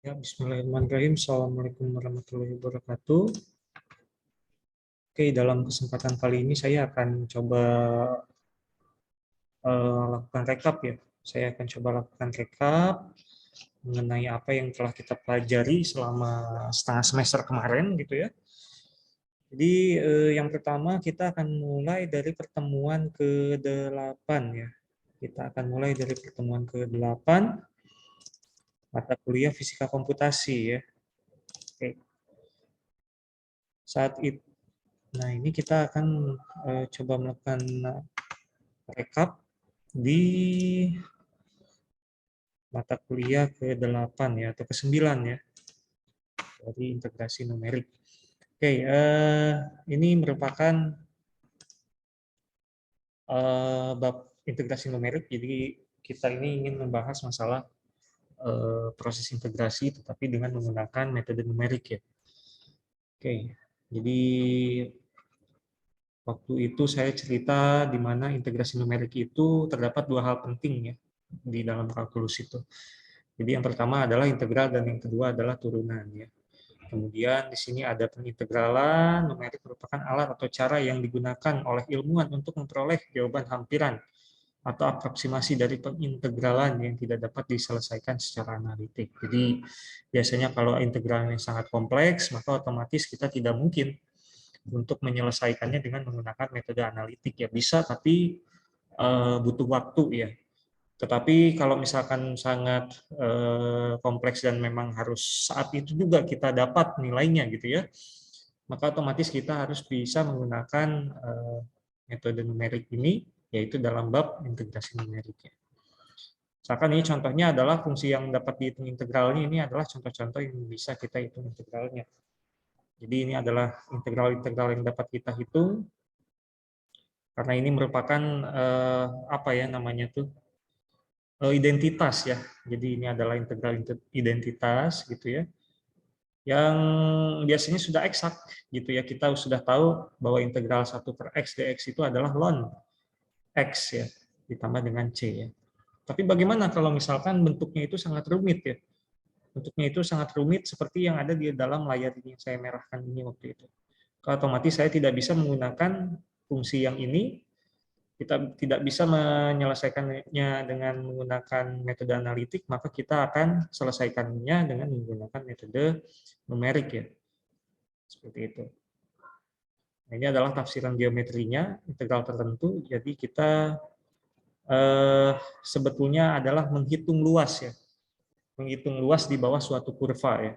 Ya, bismillahirrahmanirrahim. Assalamualaikum warahmatullahi wabarakatuh. Oke, dalam kesempatan kali ini saya akan coba lakukan rekap ya. Saya akan coba lakukan rekap mengenai apa yang telah kita pelajari selama setengah semester kemarin gitu ya. Jadi yang pertama kita akan mulai dari pertemuan ke-8 ya. Kita akan mulai dari pertemuan ke-8 mata kuliah fisika komputasi ya. Oke. Saat itu Nah, ini kita akan coba melakukan rekap di mata kuliah ke-8 ya, atau ke-9 ya, dari integrasi numerik. Oke, ini merupakan bab integrasi numerik, jadi kita ini ingin membahas masalah proses integrasi, tetapi dengan menggunakan metode numerik ya. Oke, jadi waktu itu saya cerita di mana integrasi numerik itu terdapat dua hal penting ya di dalam kalkulus itu. Jadi yang pertama adalah integral dan yang kedua adalah turunan ya. Kemudian di sini ada pengintegralan, numerik merupakan alat atau cara yang digunakan oleh ilmuwan untuk memperoleh jawaban hampiran atau aproksimasi dari pengintegralan yang tidak dapat diselesaikan secara analitik. Jadi biasanya kalau integralnya sangat kompleks, maka otomatis kita tidak mungkin untuk menyelesaikannya dengan menggunakan metode analitik ya. Bisa, tapi butuh waktu ya. Tetapi kalau misalkan sangat kompleks dan memang harus saat itu juga kita dapat nilainya gitu ya, maka otomatis kita harus bisa menggunakan metode numerik ini, yaitu dalam bab integrasi numerik. Misalkan ini contohnya adalah fungsi yang dapat dihitung integralnya, ini adalah contoh-contoh yang bisa kita hitung integralnya. Jadi ini adalah integral-integral yang dapat kita hitung, karena ini merupakan apa ya namanya tuh, identitas ya. Jadi ini adalah integral identitas gitu ya, yang biasanya sudah eksak gitu ya. Kita sudah tahu bahwa integral 1/x dx itu adalah ln x ya, ditambah dengan c ya. Tapi bagaimana kalau misalkan bentuknya itu sangat rumit ya? Bentuknya itu sangat rumit seperti yang ada di dalam layar ini yang saya merahkan ini waktu itu. Otomatis saya tidak bisa menggunakan fungsi yang ini, kita tidak bisa menyelesaikannya dengan menggunakan metode analitik, maka kita akan selesaikannya dengan menggunakan metode numerik ya. Seperti itu. Nah, ini adalah tafsiran geometrinya, integral tertentu. Jadi kita sebetulnya adalah menghitung luas ya. Menghitung luas di bawah suatu kurva ya.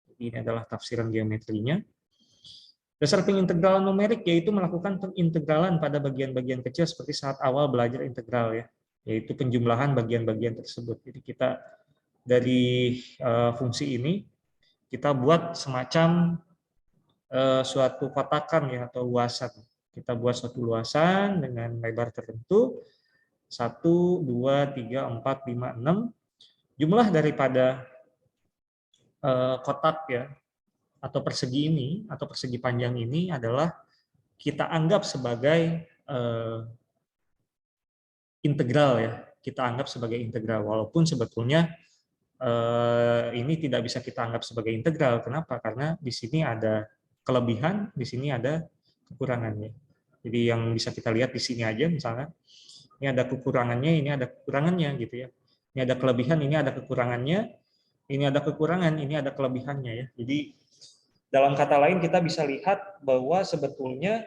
Jadi ini adalah tafsiran geometrinya. Dasar pengintegralan numerik yaitu melakukan pengintegralan pada bagian-bagian kecil seperti saat awal belajar integral ya, yaitu penjumlahan bagian-bagian tersebut. Jadi kita dari fungsi ini kita buat semacam suatu kotakan ya, atau luasan. Kita buat suatu luasan dengan lebar tertentu 1, 2, 3, 4, 5, 6. Jumlah daripada kotak ya, atau persegi ini, atau persegi panjang ini adalah kita anggap sebagai integral ya. Kita anggap sebagai integral, walaupun sebetulnya ini tidak bisa kita anggap sebagai integral. Kenapa? Karena di sini ada kelebihan, di sini ada kekurangannya. Jadi yang bisa kita lihat di sini aja misalnya, ini ada kekurangannya, ini ada kekurangannya gitu ya. Ini ada kelebihan, ini ada kekurangannya, ini ada kekurangan, ini ada kelebihannya ya. Jadi dalam kata lain kita bisa lihat bahwa sebetulnya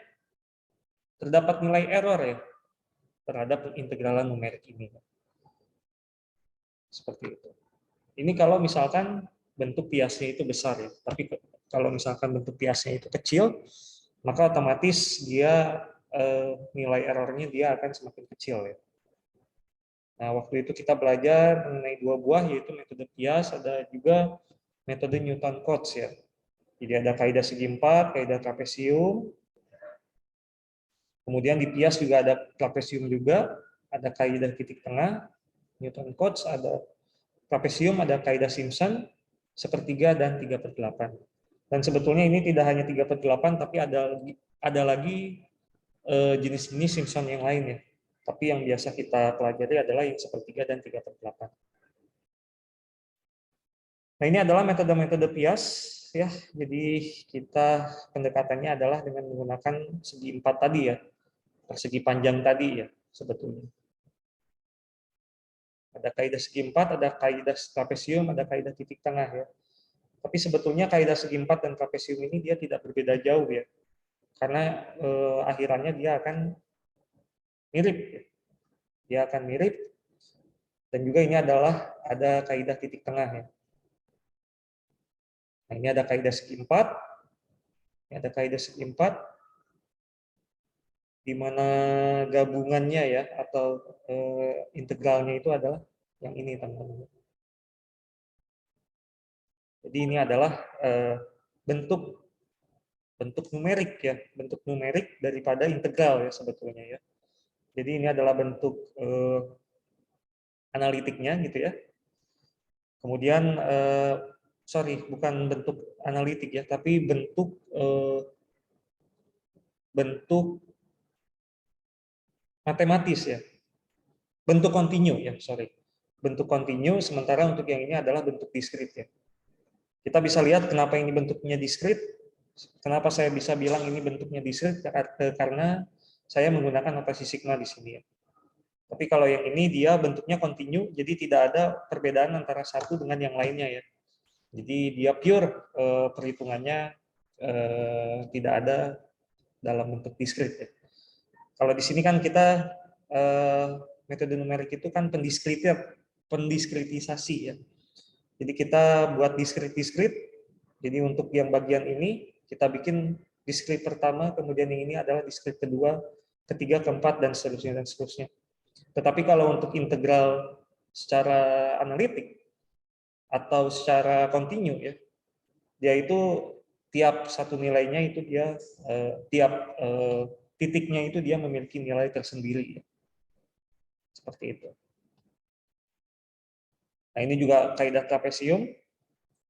terdapat nilai error ya terhadap integralan numerik ini. Seperti itu. Ini kalau misalkan bentuk biasnya itu besar ya. Tapi kalau misalkan bentuk biasnya itu kecil, maka otomatis dia nilai errornya dia akan semakin kecil ya. Nah, waktu itu kita belajar mengenai dua buah, yaitu metode Pias, ada juga metode Newton-Cotes ya. Jadi ada kaidah segi empat, kaidah trapesium. Kemudian di Pias juga ada trapesium juga, ada kaidah titik tengah. Newton-Cotes ada trapesium, ada kaidah Simpson, sepertiga dan 3/8. Dan sebetulnya ini tidak hanya 3/8, tapi ada lagi jenis-jenis Simpson yang lain ya. Tapi yang biasa kita pelajari adalah yang sepertiga dan 3/8. Nah, ini adalah metode-metode Pias ya. Jadi kita pendekatannya adalah dengan menggunakan segi 4 tadi ya, persegi panjang tadi ya sebetulnya. Ada kaidah segi 4, ada kaidah trapesium, ada kaidah titik tengah ya. Tapi sebetulnya kaidah segi 4 dan trapesium ini dia tidak berbeda jauh ya. Karena akhirannya dia akan mirip ya. Dia akan mirip, dan juga ini adalah ada kaidah titik tengah ya. Nah, ini ada kaidah segi 4, ini ada kaidah segi 4, di mana gabungannya ya atau integralnya itu adalah yang ini teman-teman. Jadi ini adalah bentuk numerik ya, bentuk numerik daripada integral ya sebetulnya ya. Jadi ini adalah bentuk analitiknya gitu ya. Kemudian sorry, bukan bentuk analitik ya, tapi bentuk matematis ya. Bentuk kontinu ya, sorry. Bentuk kontinu, sementara untuk yang ini adalah bentuk diskrit ya. Kita bisa lihat kenapa ini bentuknya diskrit. Kenapa saya bisa bilang ini bentuknya diskrit? Karena saya menggunakan notasi sigma di sini ya. Tapi kalau yang ini dia bentuknya kontinu, jadi tidak ada perbedaan antara satu dengan yang lainnya ya. Jadi dia pure perhitungannya tidak ada dalam bentuk diskrit ya. Kalau di sini kan kita metode numerik itu kan pendiskritisasi ya. Jadi kita buat diskrit. Jadi untuk yang bagian ini kita bikin diskrit pertama, kemudian yang ini adalah diskrit kedua, ketiga, keempat, dan seterusnya dan seterusnya. Tetapi kalau untuk integral secara analitik atau secara kontinu ya, dia itu tiap satu nilainya itu dia tiap titiknya itu dia memiliki nilai tersendiri ya. Seperti itu. Nah, ini juga kaidah trapesium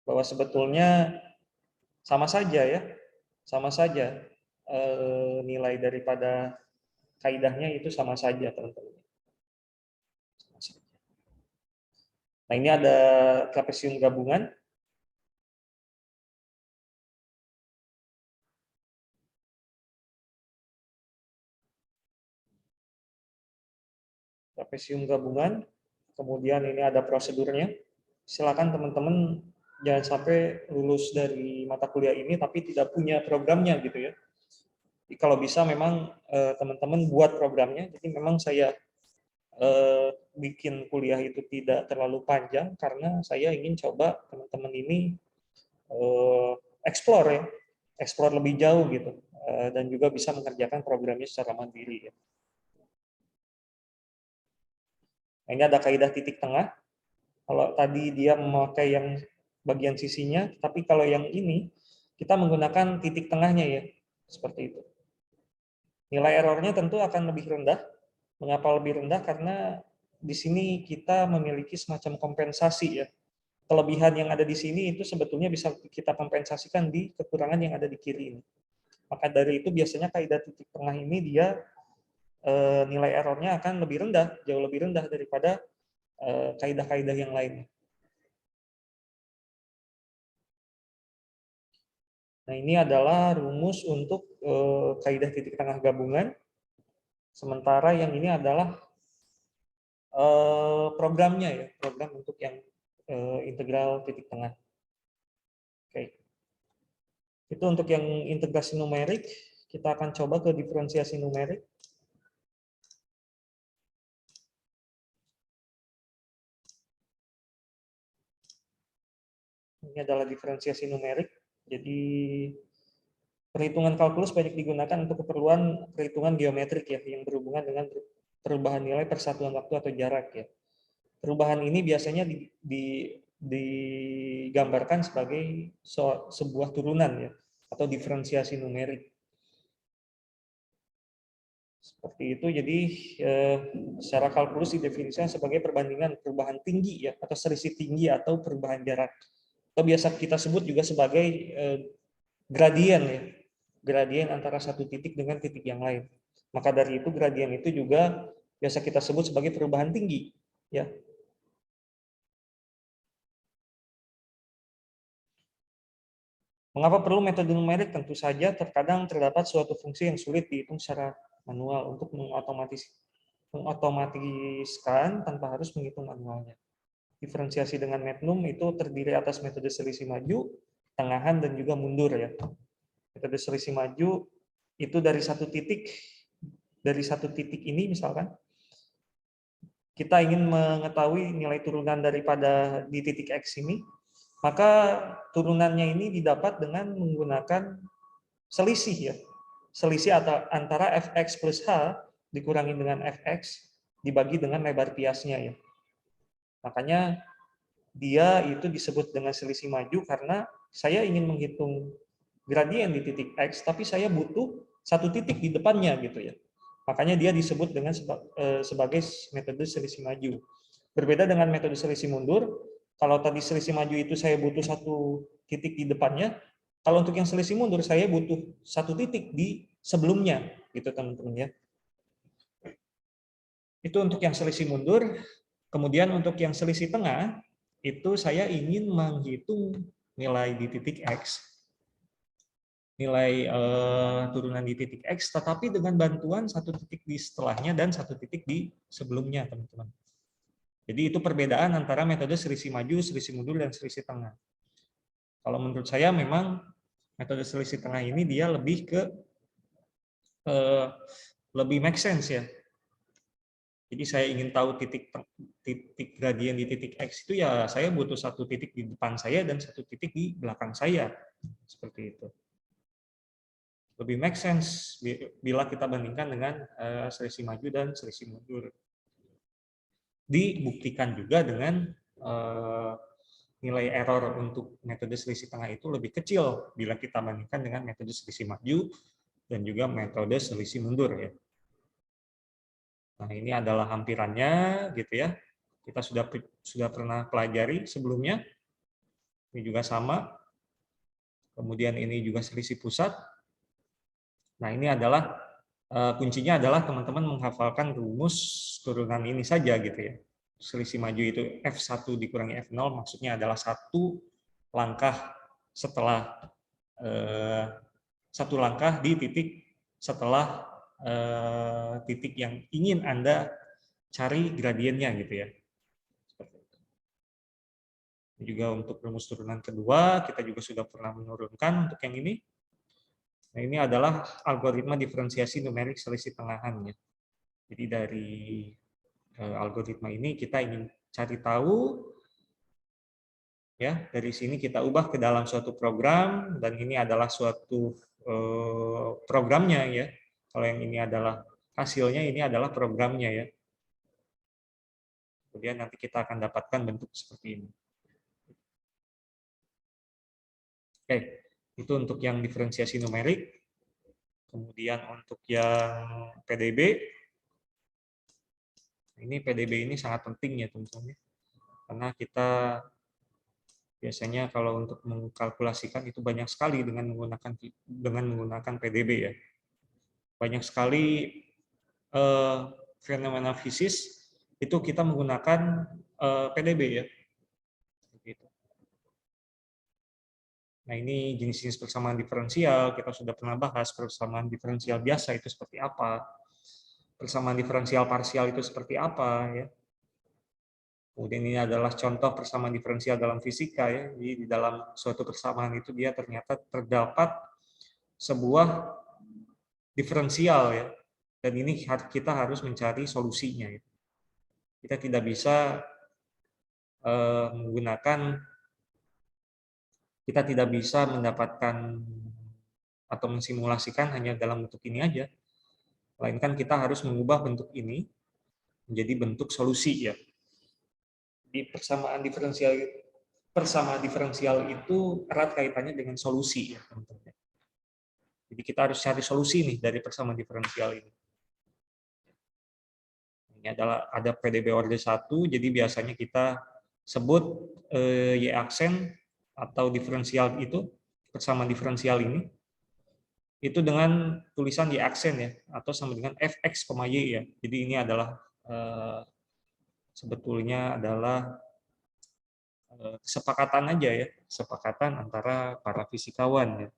bahwa sebetulnya sama saja ya, sama saja nilai daripada kaidahnya itu sama saja teman-teman. Nah, ini ada trapesium gabungan. Trapesium gabungan. Kemudian ini ada prosedurnya. Silakan teman-teman jangan sampai lulus dari mata kuliah ini tapi tidak punya programnya gitu ya. Jadi kalau bisa memang teman-teman buat programnya. Jadi memang saya bikin kuliah itu tidak terlalu panjang karena saya ingin coba teman-teman ini explore ya, explore lebih jauh gitu, dan juga bisa mengerjakan programnya secara mandiri ya. Nah, ini ada kaidah titik tengah. Kalau tadi dia memakai yang bagian sisinya, tapi kalau yang ini kita menggunakan titik tengahnya ya, seperti itu. Nilai errornya tentu akan lebih rendah. Mengapa lebih rendah? Karena di sini kita memiliki semacam kompensasi ya. Kelebihan yang ada di sini itu sebetulnya bisa kita kompensasikan di kekurangan yang ada di kiri ini. Maka dari itu biasanya kaidah titik tengah ini dia nilai errornya akan lebih rendah, jauh lebih rendah daripada kaidah-kaidah yang lain. Nah, ini adalah rumus untuk kaidah titik tengah gabungan. Sementara yang ini adalah programnya ya, program untuk yang integral titik tengah. Oke. Itu untuk yang integrasi numerik. Kita akan coba ke diferensiasi numerik. Ini adalah diferensiasi numerik. Jadi perhitungan kalkulus banyak digunakan untuk keperluan perhitungan geometrik ya, yang berhubungan dengan perubahan nilai persatuan waktu atau jarak ya. Perubahan ini biasanya digambarkan sebagai sebuah turunan ya, atau diferensiasi numerik. Seperti itu. Jadi secara kalkulus didefinisikan sebagai perbandingan perubahan tinggi ya, atau selisih tinggi atau perubahan jarak. Atau biasa kita sebut juga sebagai gradien ya, gradien antara satu titik dengan titik yang lain. Maka dari itu gradien itu juga biasa kita sebut sebagai perubahan tinggi ya. Mengapa perlu metode numerik? Tentu saja terkadang terdapat suatu fungsi yang sulit dihitung secara manual untuk mengotomatiskan tanpa harus menghitung manualnya. Diferensiasi dengan metnum itu terdiri atas metode selisih maju, tengahan, dan juga mundur ya. Metode selisih maju itu dari satu titik ini misalkan kita ingin mengetahui nilai turunan daripada di titik X ini, maka turunannya ini didapat dengan menggunakan selisih ya. Selisih antara fx plus h dikurangi dengan fx dibagi dengan lebar biasnya ya. Makanya dia itu disebut dengan selisih maju karena saya ingin menghitung gradien di titik X, tapi saya butuh satu titik di depannya gitu ya. Makanya dia disebut dengan sebagai metode selisih maju. Berbeda dengan metode selisih mundur, kalau tadi selisih maju itu saya butuh satu titik di depannya, kalau untuk yang selisih mundur saya butuh satu titik di sebelumnya, gitu teman-teman ya. Itu untuk yang selisih mundur. Kemudian untuk yang selisih tengah, itu saya ingin menghitung nilai di titik X, nilai turunan di titik X, tetapi dengan bantuan satu titik di setelahnya dan satu titik di sebelumnya, teman-teman. Jadi itu perbedaan antara metode selisih maju, selisih mundur, dan selisih tengah. Kalau menurut saya memang metode selisih tengah ini dia lebih ke lebih make sense ya. Jadi saya ingin tahu titik gradien di titik X itu ya saya butuh satu titik di depan saya dan satu titik di belakang saya. Seperti itu. Lebih make sense bila kita bandingkan dengan selisih maju dan selisih mundur. Dibuktikan juga dengan nilai error untuk metode selisih tengah itu lebih kecil bila kita bandingkan dengan metode selisih maju dan juga metode selisih mundur ya. Nah, ini adalah hampirannya gitu ya. Kita sudah pernah pelajari sebelumnya. Ini juga sama. Kemudian ini juga selisih pusat. Nah, ini adalah kuncinya adalah teman-teman menghafalkan rumus turunan ini saja gitu ya. Selisih maju itu F1 dikurangi F0 maksudnya adalah satu langkah setelah satu langkah di titik setelah titik yang ingin Anda cari gradiennya gitu ya. Juga untuk rumus turunan kedua kita juga sudah pernah menurunkan untuk yang ini. Nah, ini adalah algoritma diferensiasi numerik selisih tengahan ya. Jadi dari algoritma ini kita ingin cari tahu ya, dari sini kita ubah ke dalam suatu program dan ini adalah suatu programnya ya. Kalau yang ini adalah hasilnya, ini adalah programnya ya. Kemudian nanti kita akan dapatkan bentuk seperti ini. Oke, itu untuk yang diferensiasi numerik. Kemudian untuk yang PDB, ini PDB ini sangat penting ya teman-teman, karena kita biasanya kalau untuk mengkalkulasikan itu banyak sekali dengan menggunakan PDB ya. Banyak sekali fenomena fisis itu kita menggunakan PDB ya. Nah, ini jenis-jenis persamaan diferensial, kita sudah pernah bahas persamaan diferensial biasa itu seperti apa, persamaan diferensial parsial itu seperti apa ya. Kemudian ini adalah contoh persamaan diferensial dalam fisika ya. Jadi di dalam suatu persamaan itu dia ternyata terdapat sebuah diferensial ya. Dan ini kita harus mencari solusinya ya. Kita tidak bisa kita tidak bisa mendapatkan atau mensimulasikan hanya dalam bentuk ini aja. Melainkan kita harus mengubah bentuk ini menjadi bentuk solusi ya. Di persamaan diferensial itu erat kaitannya dengan solusi ya, teman-teman. Jadi kita harus cari solusi nih dari persamaan diferensial ini. Ini adalah ada PDB order 1, jadi biasanya kita sebut Y aksen atau diferensial itu, persamaan diferensial ini, itu dengan tulisan Y aksen ya, atau sama dengan Fx, Y ya. Jadi ini adalah sebetulnya adalah kesepakatan aja ya, kesepakatan antara para fisikawan ya.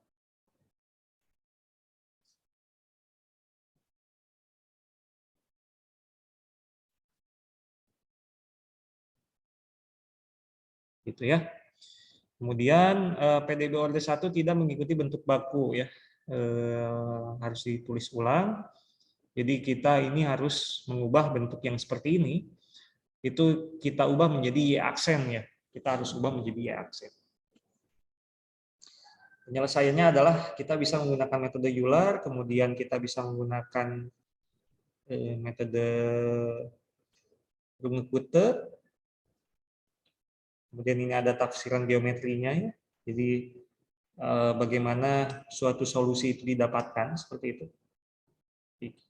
Gitu ya. Kemudian PDB Order 1 tidak mengikuti bentuk baku ya. Harus ditulis ulang. Jadi kita ini harus mengubah bentuk yang seperti ini, itu kita ubah menjadi Y aksen ya. Kita harus ubah menjadi Y aksen. Penyelesaiannya adalah kita bisa menggunakan metode Euler, kemudian kita bisa menggunakan metode Runge-Kute. Kemudian ini ada tafsiran geometrinya ya. Jadi bagaimana suatu solusi itu didapatkan seperti itu.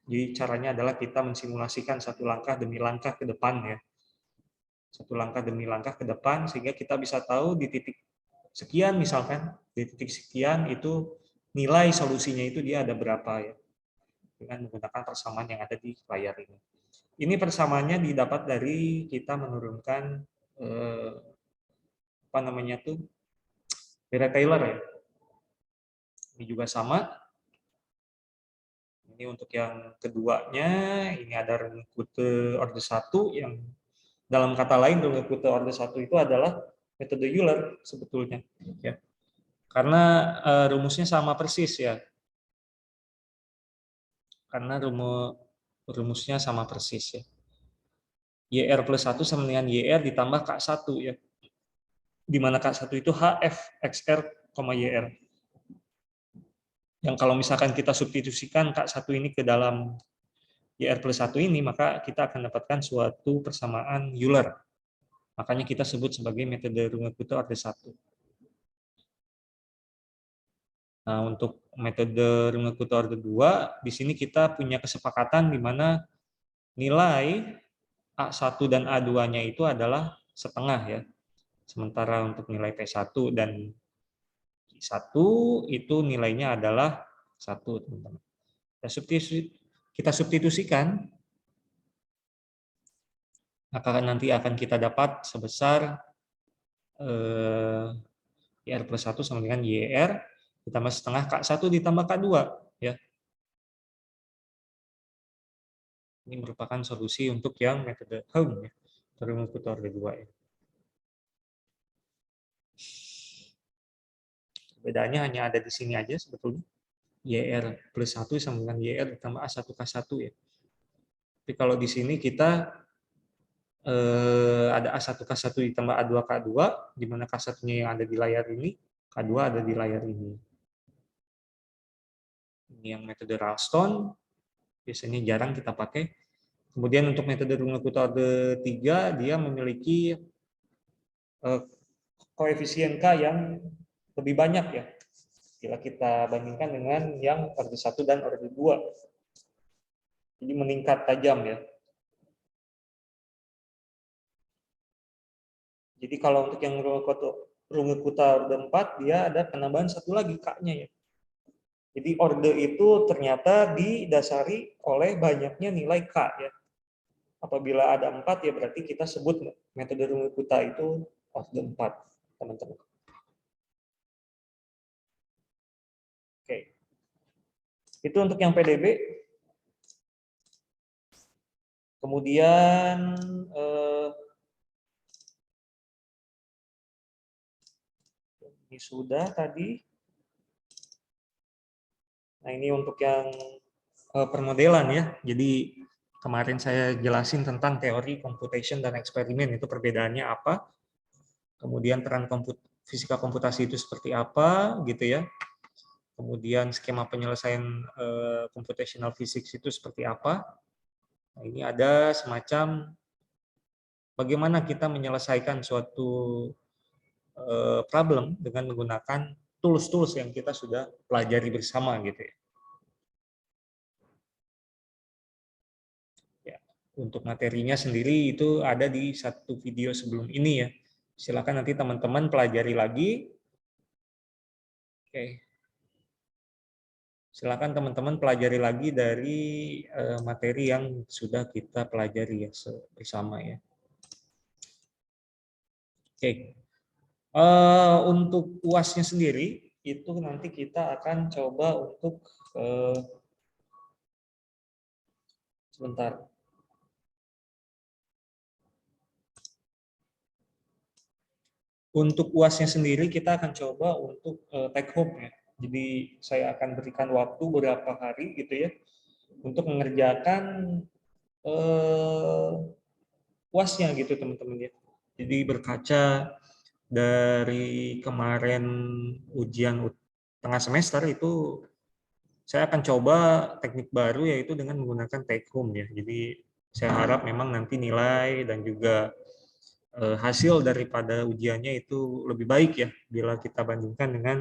Jadi caranya adalah kita mensimulasikan satu langkah demi langkah ke depan ya. Satu langkah demi langkah ke depan sehingga kita bisa tahu di titik sekian misalkan, di titik sekian itu nilai solusinya itu dia ada berapa ya. Dengan menggunakan persamaan yang ada di layar ini. Ini persamaannya didapat dari kita menurunkan apa namanya tuh Dirac-Taylor ya. Ini juga sama. Ini untuk yang keduanya, ini ada Runge-Kute Order 1 yang dalam kata lain Runge-Kute Order 1 itu adalah metode Euler sebetulnya ya. Karena rumusnya sama persis ya. Karena rumusnya sama persis ya. YR plus 1 sama dengan YR ditambah K1 ya. Di mana K1 itu HF XR, YR. Yang kalau misalkan kita substitusikan K1 ini ke dalam YR plus 1 ini, maka kita akan dapatkan suatu persamaan Euler. Makanya kita sebut sebagai metode Runge-Kute Order 1. Nah, untuk metode Runge-Kute Order 2, di sini kita punya kesepakatan di mana nilai A1 dan A2-nya itu adalah setengah ya. Sementara untuk nilai P1 dan I1 itu nilainya adalah 1, teman-teman. Kita substitusikan, maka nanti akan kita dapat sebesar YR plus 1 sama dengan YR ditambah setengah K1 ditambah K2 ya. Ini merupakan solusi untuk yang metode Home ya, Runge-Kute Order 2 ya. Bedanya hanya ada di sini aja sebetulnya. YR plus 1 sama dengan YR ditambah A1K1 ya. Tapi kalau di sini kita ada A1K1 ditambah A2K2, di mana K1-nya yang ada di layar ini, K2 ada di layar ini. Ini yang metode Ralston, biasanya jarang kita pakai. Kemudian untuk metode Runge-Kute Order 3, dia memiliki koefisien K yang lebih banyak ya, bila kita bandingkan dengan yang Order 1 dan Order 2. Jadi meningkat tajam ya. Jadi kalau untuk yang Runge-Kute Order 4, dia ada penambahan satu lagi K-nya ya. Jadi order itu ternyata didasari oleh banyaknya nilai K ya. Apabila ada 4 ya berarti kita sebut metode Runge-Kute itu order 4, teman-teman. Oke. Itu untuk yang PDB. Kemudian ini sudah tadi. Nah, ini untuk yang permodelan ya. Jadi kemarin saya jelasin tentang teori, computation, dan eksperimen. Itu perbedaannya apa. Kemudian peran fisika komputasi itu seperti apa, gitu ya. Kemudian skema penyelesaian computational physics itu seperti apa. Nah, ini ada semacam bagaimana kita menyelesaikan suatu problem dengan menggunakan tools-tools yang kita sudah pelajari bersama gitu ya. Untuk materinya sendiri itu ada di satu video sebelum ini ya. Silakan nanti teman-teman pelajari lagi. Oke. Silakan teman-teman pelajari lagi dari materi yang sudah kita pelajari ya bersama ya. Oke. Untuk UAS-nya sendiri itu nanti kita akan coba untuk sebentar. Untuk UAS-nya sendiri kita akan coba untuk take home ya. Jadi saya akan berikan waktu beberapa hari gitu ya untuk mengerjakan UAS-nya gitu teman-teman ya. Jadi berkaca dari kemarin ujian tengah semester itu saya akan coba teknik baru yaitu dengan menggunakan take home ya. Jadi saya harap memang nanti nilai dan juga hasil daripada ujiannya itu lebih baik ya bila kita bandingkan dengan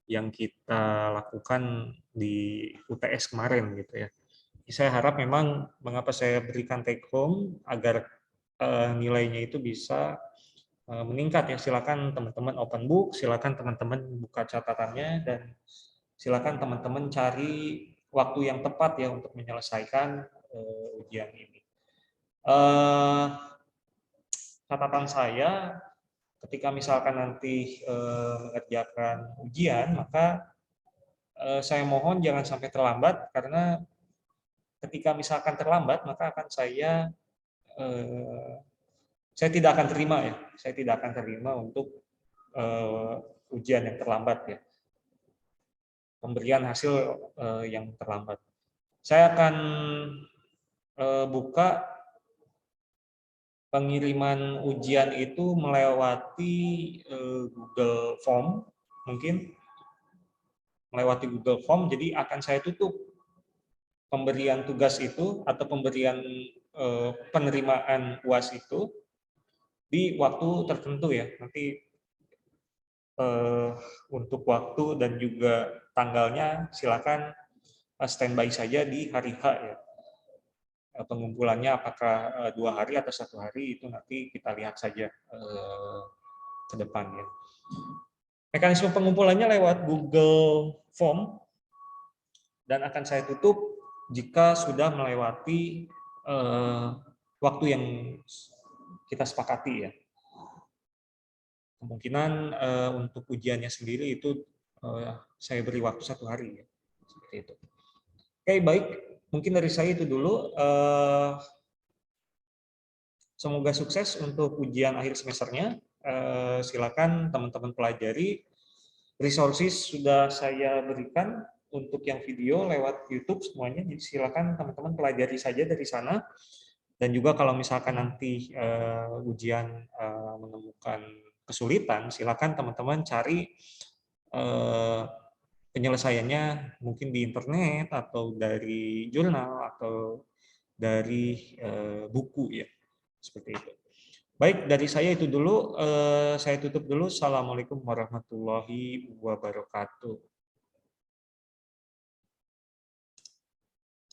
yang kita lakukan di UTS kemarin gitu ya. Saya harap memang mengapa saya berikan take home agar nilainya itu bisa meningkat ya. Silakan teman-teman open book, silakan teman-teman buka catatannya dan silakan teman-teman cari waktu yang tepat ya untuk menyelesaikan ujian ini. Catatan saya ketika misalkan nanti mengerjakan ujian, maka saya mohon jangan sampai terlambat karena ketika misalkan terlambat maka akan saya tidak akan terima ya, saya tidak akan terima untuk ujian yang terlambat ya, pemberian hasil yang terlambat. Saya akan buka pengiriman ujian itu melewati Google Form, mungkin melewati Google Form, jadi akan saya tutup pemberian tugas itu atau pemberian penerimaan UAS itu di waktu tertentu ya. Nanti untuk waktu dan juga tanggalnya silakan standby saja di hari H ya. Pengumpulannya apakah 2 hari atau 1 hari itu nanti kita lihat saja ke depannya. Mekanisme pengumpulannya lewat Google Form dan akan saya tutup jika sudah melewati waktu yang kita sepakati ya. Kemungkinan untuk ujiannya sendiri itu saya beri waktu 1 hari ya. Seperti itu. Oke, baik. Mungkin dari saya itu dulu. Semoga sukses untuk ujian akhir semesternya. Silakan teman-teman pelajari. Resources sudah saya berikan untuk yang video lewat YouTube semuanya. Jadi silakan teman-teman pelajari saja dari sana. Dan juga kalau misalkan nanti ujian menemukan kesulitan, silakan teman-teman cari penyelesaiannya mungkin di internet atau dari jurnal atau dari buku ya. Seperti itu. Baik, dari saya itu dulu. Saya tutup dulu. Assalamualaikum warahmatullahi wabarakatuh.